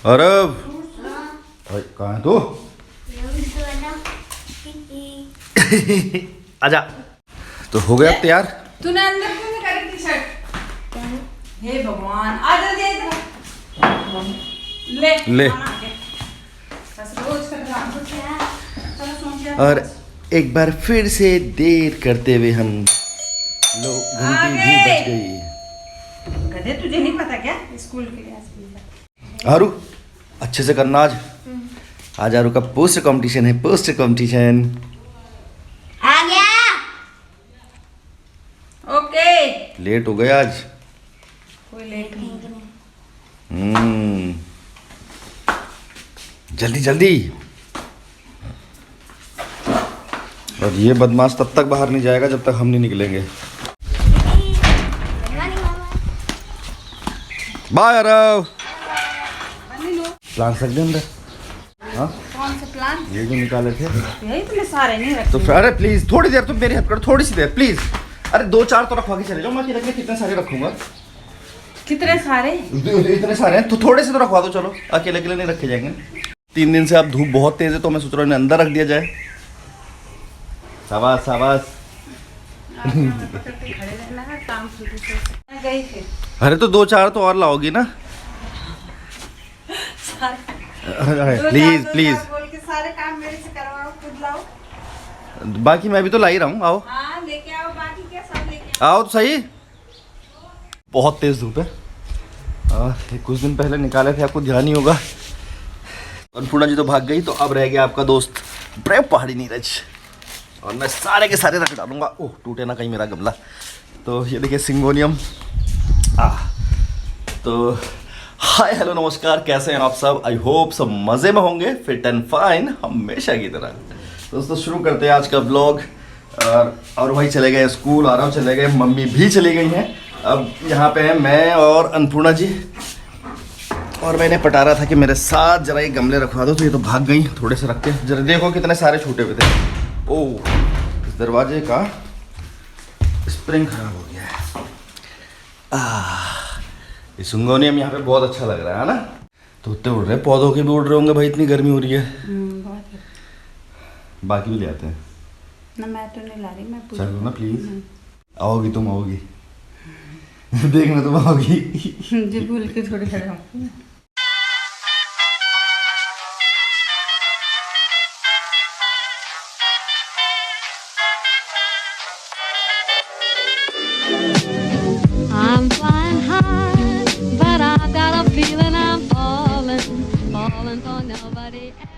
अरे कहाँ है तू? आजा। तो हो गया तैयार? तूने अंदर क्यों नहीं करी टी-शर्ट? हे भगवान, आजा दे इधर। ले। बस रोज का ड्रामा तो क्या? चलो सोच जा। और एक बार फिर से देर करते हुए हम लोग घंटी भी बज गई। गधे तुझे नहीं पता क्या स्कूल के लिए? आरू अच्छे से करना आज। आज आरू का पोस्टर कंपटीशन है। पोस्टर कंपटीशन आ गया। ओके। लेट हो गया आज। कोई लेट नहीं। जल्दी जल्दी। और ये बदमाश तब तक बाहर नहीं जाएगा जब तक हम नहीं निकलेंगे। बाय आरव। प्लान सकते अंदर? हाँ कौन सा प्लान? ये जो निकाले थे यही तुमने सारे नहीं रखे। तो अरे प्लीज थोड़ी देर तुम मेरी हेल्प करो, थोड़ी सी देर प्लीज। अरे 2-4 तो रखवा के चले जाओ। मैं अकेले कितने सारे रखूंगा? कितने सारे? इतने सारे हैं तो थोड़े से तो रखवा दो। चलो अकेले अकेले नहीं रखे जाएंगे। 3 दिन से अब धूप बहुत तेज है तो मैं सोच रहा हूँ इन्हें अंदर रख दिया जाए। शाबाश शाबाश। खड़े रहना है काम शुरू से। मैं गई फिर। अरे तो 2-4 तो और लाओगी ना? Please please. बोल के सारे काम मेरे से करवाओ, खुद लाओ। बाकी मैं भी तो ला ही रहा हूँ। आओ हाँ लेके आओ, बाकी क्या सब लेके आओ। आओ तो सही। बहुत तेज धूप है। ये कुछ दिन पहले निकाले थे, आपको ध्यान ही होगा। अन्नपूर्णा जी तो भाग गई, तो अब रह गया आपका दोस्त ब्रेव पहाड़ी नीरज। और मैं सारे के सारे रख डालूंगा। ओह टूटे ना कहीं मेरा गमला। तो ये देखिए सिंगोनियम। तो हाय हेलो नमस्कार, कैसे हैं आप सब? आई होप सब मज़े में होंगे, फिट एंड फाइन हमेशा की तरह। दोस्तों शुरू करते हैं आज का ब्लॉग। और भाई चले गए स्कूल, आराम चले गए, मम्मी भी चली गई हैं। अब यहाँ पे हैं मैं और अन्नपूर्णा जी। और मैंने पटा रहा था कि मेरे साथ जरा ये गमले रखवा दो, तो ये तो भाग गई। थोड़े से रखते जरा, देखो कितने सारे छूटे हुए थे। ओह इस दरवाजे का स्प्रिंग खराब हो गया है। ये सिंगोनियम यहाँ पे बहुत अच्छा लग रहा है ना? तोते उड़ रहे, पौधों के भी उड़ रहे होंगे भाई, इतनी गर्मी हो रही है। बहुत। बाकी भी ले आते हैं ना मैं तो नहीं ला रही, मैं पूछ। चलो ना प्लीज। आओगी तुम, आओगी देखना तुम आओगी। जी भूल के थोड़ी खड़े हो। I'm flying high, but I got a feeling I'm falling for nobody else.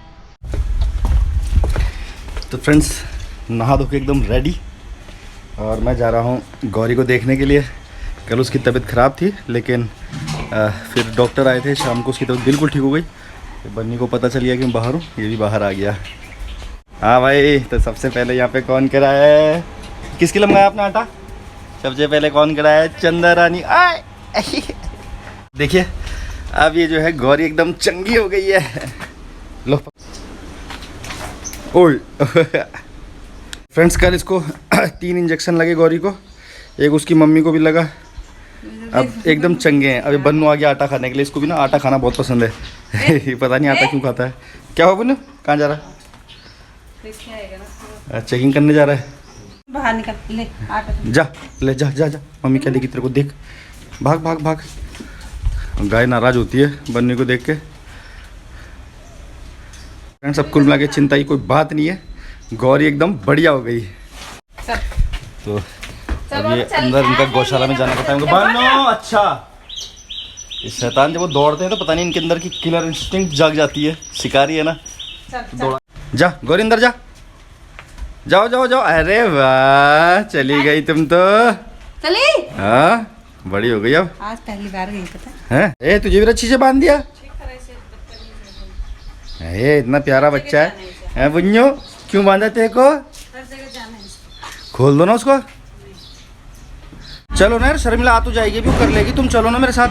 तो फ्रेंड्स नहा धो के एकदम रेडी, और मैं जा रहा हूँ गौरी को देखने के लिए। कल उसकी तबीयत ख़राब थी, लेकिन फिर डॉक्टर आए थे शाम को, उसकी तबीयत बिल्कुल ठीक हो गई। तो बन्नी को पता चल गया कि मैं बाहर हूँ, ये भी बाहर आ गया। हाँ भाई, तो सबसे पहले यहाँ पे कौन कराया है? किसके लिए मंगाया आपने आटा? सबसे पहले कौन कराया है? चंदा रानी। आए देखिए अब ये जो है गौरी एकदम चंगी हो गई है। लो ओल्ड फ्रेंड्स, कल इसको 3 इंजेक्शन लगे गौरी को, एक उसकी मम्मी को भी लगा। अब एकदम चंगे हैं। अभी बन्नू आ गया आटा खाने के लिए। इसको भी ना आटा खाना बहुत पसंद है। पता नहीं आटा क्यों खाता है। क्या हो बन्नू, कहाँ जा रहा है? चेकिंग करने जा रहा है। बाहर निकल, ले आटा जा ले, जा जा जा। मम्मी क्या लेगी तेरे को, देख। भाग भाग भाग। गाय नाराज होती है बन्नी को देख के। फ्रेंड्स अब कुल मिला के चिंता की कोई बात नहीं है, गौरी एकदम बढ़िया हो गई। तो अब ये अंदर इनका गौशाला में जाने का टाइम। बनो अच्छा, इस शैतान जब वो दौड़ते हैं तो पता नहीं इनके अंदर की किलर इंस्टिंक्ट जाग जाती है। शिकारी है ना। दौड़ा जा गौरी, अंदर जा। जाओ जाओ जाओ। अरे वाह, चली गई तुम तो। चली। हाँ बड़ी हो गई अब। आज पहली बार गई, पता है? ए तुझे भी रस्सी से बांध दिया? ये इतना प्यारा बच्चा है बुन्यो, क्यों बांधा तेरे को? हर जगह जाना है। खोल दो ना उसको। चलो ना यार, शर्मिला आ तो जाएगी, भी कर लेगी। तुम चलो ना मेरे साथ।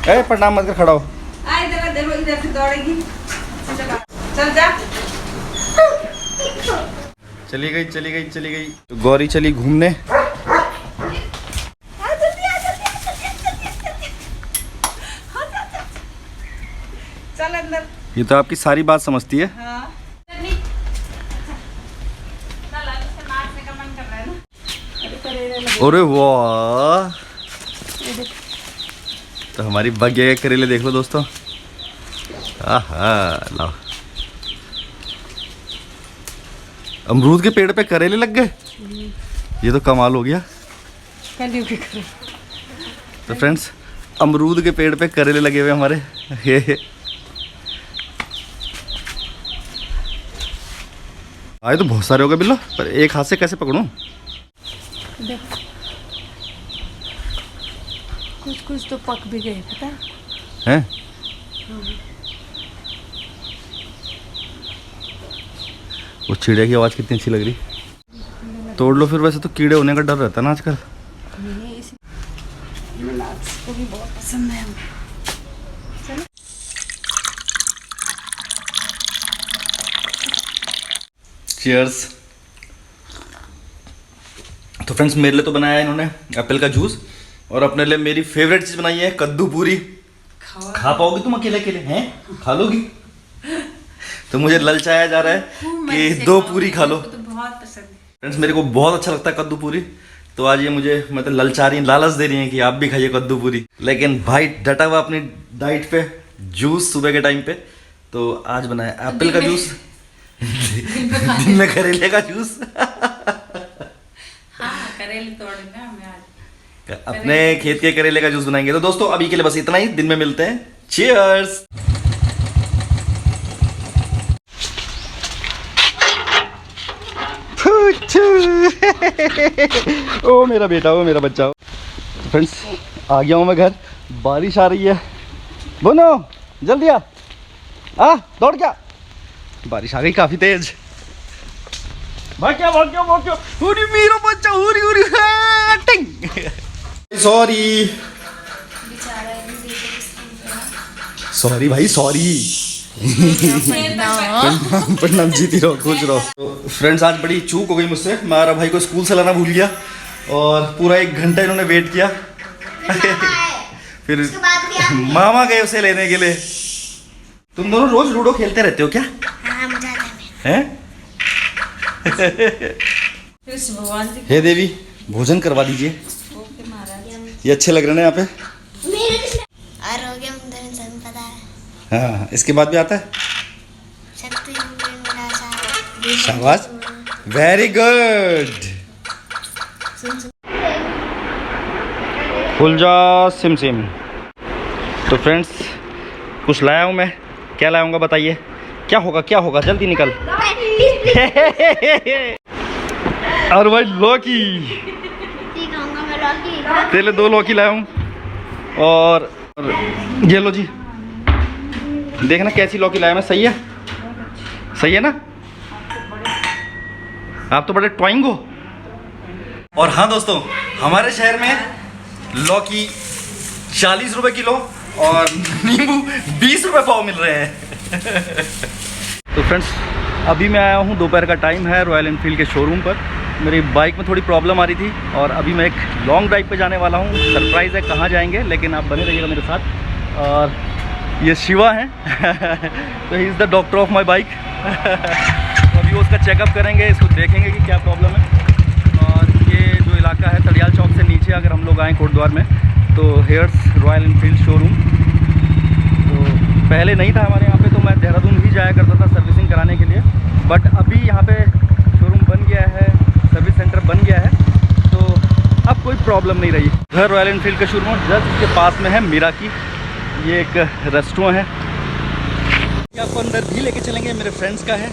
ए प्रणाम मत कर, खड़ा हो। इधर से दौड़ेगी। चल जा। चली गई चली गई चली गई। तो गौरी चली घूमने। ये तो आपकी सारी बात समझती है। हाँ नहीं, अच्छा चल इससे नाचने का मन कर रहा है ना। अरे करेले लगे। अरे वाह, तो हमारी बगिया के करेले देख लो दोस्तों। आहा, लाओ। अमरूद के पेड़ पे करेले लग गए, ये तो कमाल हो गया। कलियुग के करेले। तो फ्रेंड्स, अमरूद के पेड़ पे करेले लगे हुए हमारे। आए तो बहुत सारे हो गए बिल्लो, पर एक हाथ से कैसे पकड़ूं? कुछ कुछ तो पक भी गए, पता है? हैं? वो चिड़िया की आवाज़ कितनी अच्छी लग रही। तोड़ लो फिर, वैसे तो कीड़े होने का डर रहता है ना आजकल। ये इस मिलाज को भी बहुत पसंद है। चीयर्स। तो फ्रेंड्स, मेरे लिए तो बनाया है इन्होंने एप्पल का जूस, और अपने लिए मेरी फेवरेट चीज़ बनाई है कद्दू पूरी। खा पाओगी तुम अकेले अकेले? हैं, खा लोगी? तो मुझे ललचाया जा रहा है कि 2 पूरी खा लो। तो बहुत पसंद है फ्रेंड्स, मेरे को बहुत अच्छा लगता है कद्दू पूरी, तो आज ये मुझे मतलब ललचा रही, लालच दे रही है कि आप भी खाइए कद्दू पूरी। लेकिन भाई डटा हुआ अपनी डाइट पे, जूस सुबह के टाइम पे, तो आज बनाया एप्पल का जूस, दिन में करेले का जूस। हाँ, करेले तोड़ेंगे हमें आज। अपने खेत के करेले का जूस बनाएंगे। तो दोस्तों, अभी के लिए बस इतना ही, दिन में मिलते हैं। चीयर्स। ओ मेरा बेटा, ओ मेरा बच्चा। तो फ्रेंड्स, आ गया हूँ मैं घर, बारिश आ रही है। बोनो जल्दी आ, दौड़ क्या, बारिश आ गई काफी तेज। भाग क्या, भाग क्या, भाग क्या। उरी मेरा बच्चा, उरी उरी, टिंग। सॉरी सॉरी भाई, सॉरी। प्रणाम, जीती रहो, खुश रहो। तो फ्रेंड्स, आज बड़ी चूक हो गई मुझसे। मारा भाई को स्कूल से लाना भूल गया, और पूरा 1 घंटा इन्होंने वेट किया। फिर मामा गए उसे लेने के लिए। तुम दोनों रोज लूडो खेलते रहते हो क्या? हाँ, मजा आता है। हैं? कृष्ण भगवान जी हे देवी, भोजन करवा दीजिए। ओके महाराज। ये अच्छे लग रहे हैं यहाँ पे। आरोग्यम धन संपदा हाँ, इसके बाद भी आता है। शक्ति विनाशा। शाबाश, वेरी गुड। फुल जा सिम सिम। तो फ्रेंड्स, कुछ लाया हूँ मैं। क्या लाऊंगा बताइए? क्या होगा, क्या होगा, जल्दी निकल। और भाई लौकी, तेरे 2 लौकी लाया हूँ, और ये लो जी, देखना कैसी लौकी लाया मैं। सही है, सही है ना? आप तो बड़े टॉइंग हो। और हाँ दोस्तों, हमारे शहर में लौकी 40 रुपए किलो और नींबू 20 रुपए पाव मिल रहे हैं। तो फ्रेंड्स, अभी मैं आया हूँ, दोपहर का टाइम है, रॉयल एनफील्ड के शोरूम पर। मेरी बाइक में थोड़ी प्रॉब्लम आ रही थी, और अभी मैं एक लॉन्ग ड्राइव पे जाने वाला हूँ। सरप्राइज़ है कहाँ जाएंगे, लेकिन आप बने रहिएगा मेरे साथ। और ये शिवा हैं। तो he is the doctor of my bike. तो अभी वो उसका चेकअप करेंगे, इसको देखेंगे कि क्या प्रॉब्लम है। और ये जो इलाका है तड़ियाल चौक से नीचे अगर हम लोग आएँ कोटद्वार में, तो हेयर्स रॉयल एनफील्ड शोरूम। तो पहले नहीं था हमारे यहाँ पे, तो मैं देहरादून ही जाया करता था सर्विसिंग कराने के लिए, बट अभी यहाँ पे शोरूम बन गया है, सर्विस सेंटर बन गया है, तो अब कोई प्रॉब्लम नहीं रही। घर रॉयल एनफील्ड का शोरूम जस्ट इसके पास में है मिराकी, ये एक रेस्टोरेंट है। आपको अंदर भी लेके चलेंगे, मेरे फ्रेंड्स का है,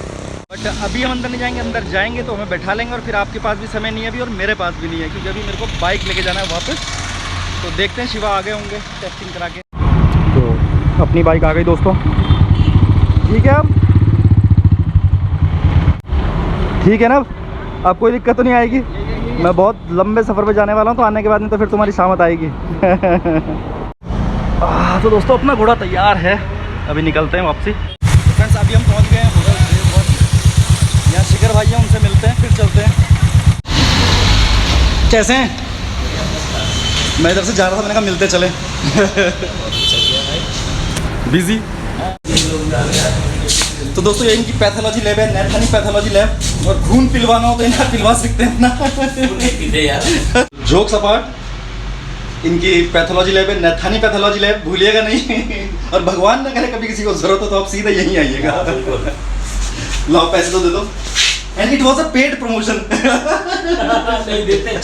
बट अभी हम अंदर नहीं जाएंगे। अंदर जाएंगे तो हमें बैठा लेंगे, और फिर आपके पास भी समय नहीं है अभी, और मेरे पास भी नहीं है, क्योंकि अभी मेरे को बाइक लेके जाना है वापस। तो देखते हैं, शिवा आ गए होंगे टेस्टिंग करा के। तो अपनी बाइक आ गई दोस्तों, ठीक है। अब ठीक है ना, अब कोई दिक्कत तो नहीं आएगी? मैं बहुत लंबे सफ़र पे जाने वाला हूँ, तो आने के बाद में तो फिर तुम्हारी शामत आएगी। तो दोस्तों, अपना घोड़ा तैयार है, अभी निकलते हैं वापसी। तो फ्रेंड्स, अभी हम पहुँच गए हैं होटल देवघर। यहाँ शिखर भाई हैं, उनसे मिलते हैं, फिर चलते हैं। कैसे हैं? मैं इधर से जा रहा था, मैंने कहा मिलते चले। बिजी? तो दोस्तों ये इनकी पैथोलॉजी लैब है, नैथानी पैथोलॉजी लैब। और खून पिलवाना हो तो इन्हें पिलवा सकते हैं ना। जोक्स अपार्ट, इनकी पैथोलॉजी लैब है, नैथानी पैथोलॉजी लैब, भूलिएगा नहीं। और भगवान ना करे कभी किसी को जरूरत हो तो आप सीधा यहीं आइएगा। लाओ पैसे तो दे दो। And it was a paid promotion. नहीं देते,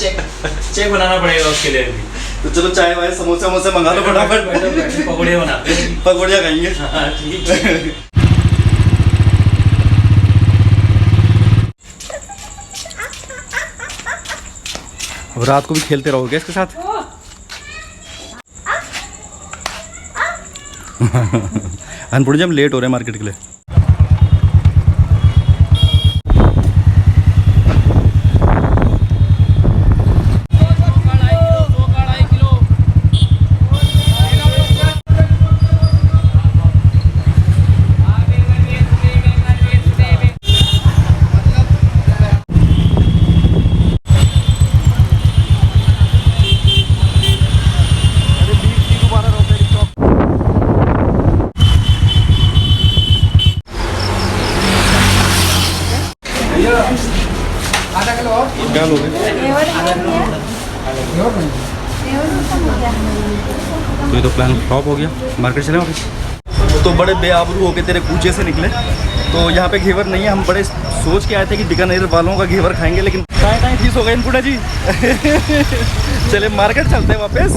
चेक बनाना पड़ेगा उसके लिए भी। तो चलो चाय वाय समोसे वमोसे मंगा लो फटाफट। पकौड़े बनाते हैं, पकौड़िया खाएंगे। हाँ ठीक है। अब रात को भी खेलते रहोगे इसके साथ? अनपुर जी हम लेट हो रहे हैं मार्केट के लिए। क्या लोगे? तो ये तो प्लान फ्लॉप हो गया, मार्केट चले वापस। तो बड़े बेआबरू होके तेरे कूचे से निकले। तो यहाँ पे घेवर नहीं है, हम बड़े सोच के आए थे कि बीकानेर वालों का घेवर खाएंगे, लेकिन टाइम फीस हो गए इनपुटा जी। चले मार्केट चलते हैं वापस।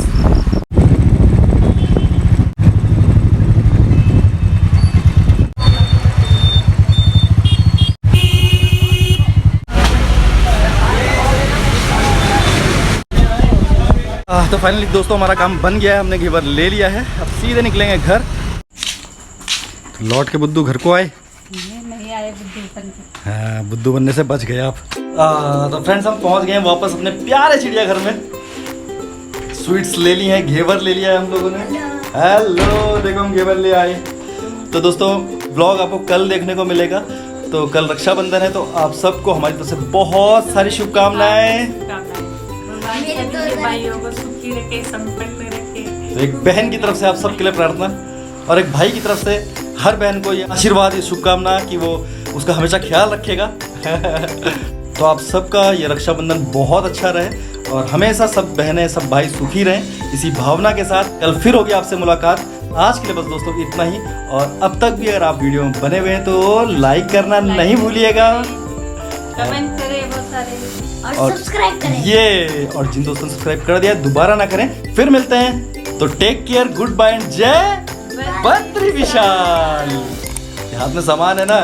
तो फाइनली दोस्तों हमारा काम बन गया है, हमने घेवर ले लिया है। अब सीधे निकलेंगे घर। तो लौट के बुद्धू घर को आए। नहीं आए बुद्धू बन के। हाँ, बुद्धू बनने से बच गए आप। तो फ्रेंड्स हम पहुंच गए हैं वापस अपने प्यारे चिड़ियाघर में। स्वीट्स ले ली हैं, घेवर ले लिया है हम लोगों ने। हेलो, देखो हम घेवर ले आए। तो दोस्तों व्लॉग आपको कल देखने को मिलेगा। तो कल रक्षाबंधन है, तो आप सबको हमारी तरफ से बहुत सारी शुभकामनाएं। भाइयों को सुखी रखे, संपन्न रखे। तो एक बहन की तरफ से आप सबके लिए प्रार्थना, और एक भाई की तरफ से हर बहन को ये आशीर्वाद, ये शुभकामना कि वो उसका हमेशा ख्याल रखेगा। तो आप सबका ये रक्षाबंधन बहुत अच्छा रहे और हमेशा सब बहनें सब भाई सुखी रहें। इसी भावना के साथ कल फिर होगी आपसे मुलाकात। आज के लिए बस दोस्तों इतना ही। और अब तक भी अगर आप वीडियो में बने हुए हैं तो लाइक करना नहीं भूलिएगा, कमेंट करें बहुत सारे, और सब्सक्राइब करें। ये और जिन दोस्तों ने सब्सक्राइब कर दिया दोबारा ना करें। फिर मिलते हैं, तो take care, good bye and जय बद्री विशाल। हाथ में सामान है ना।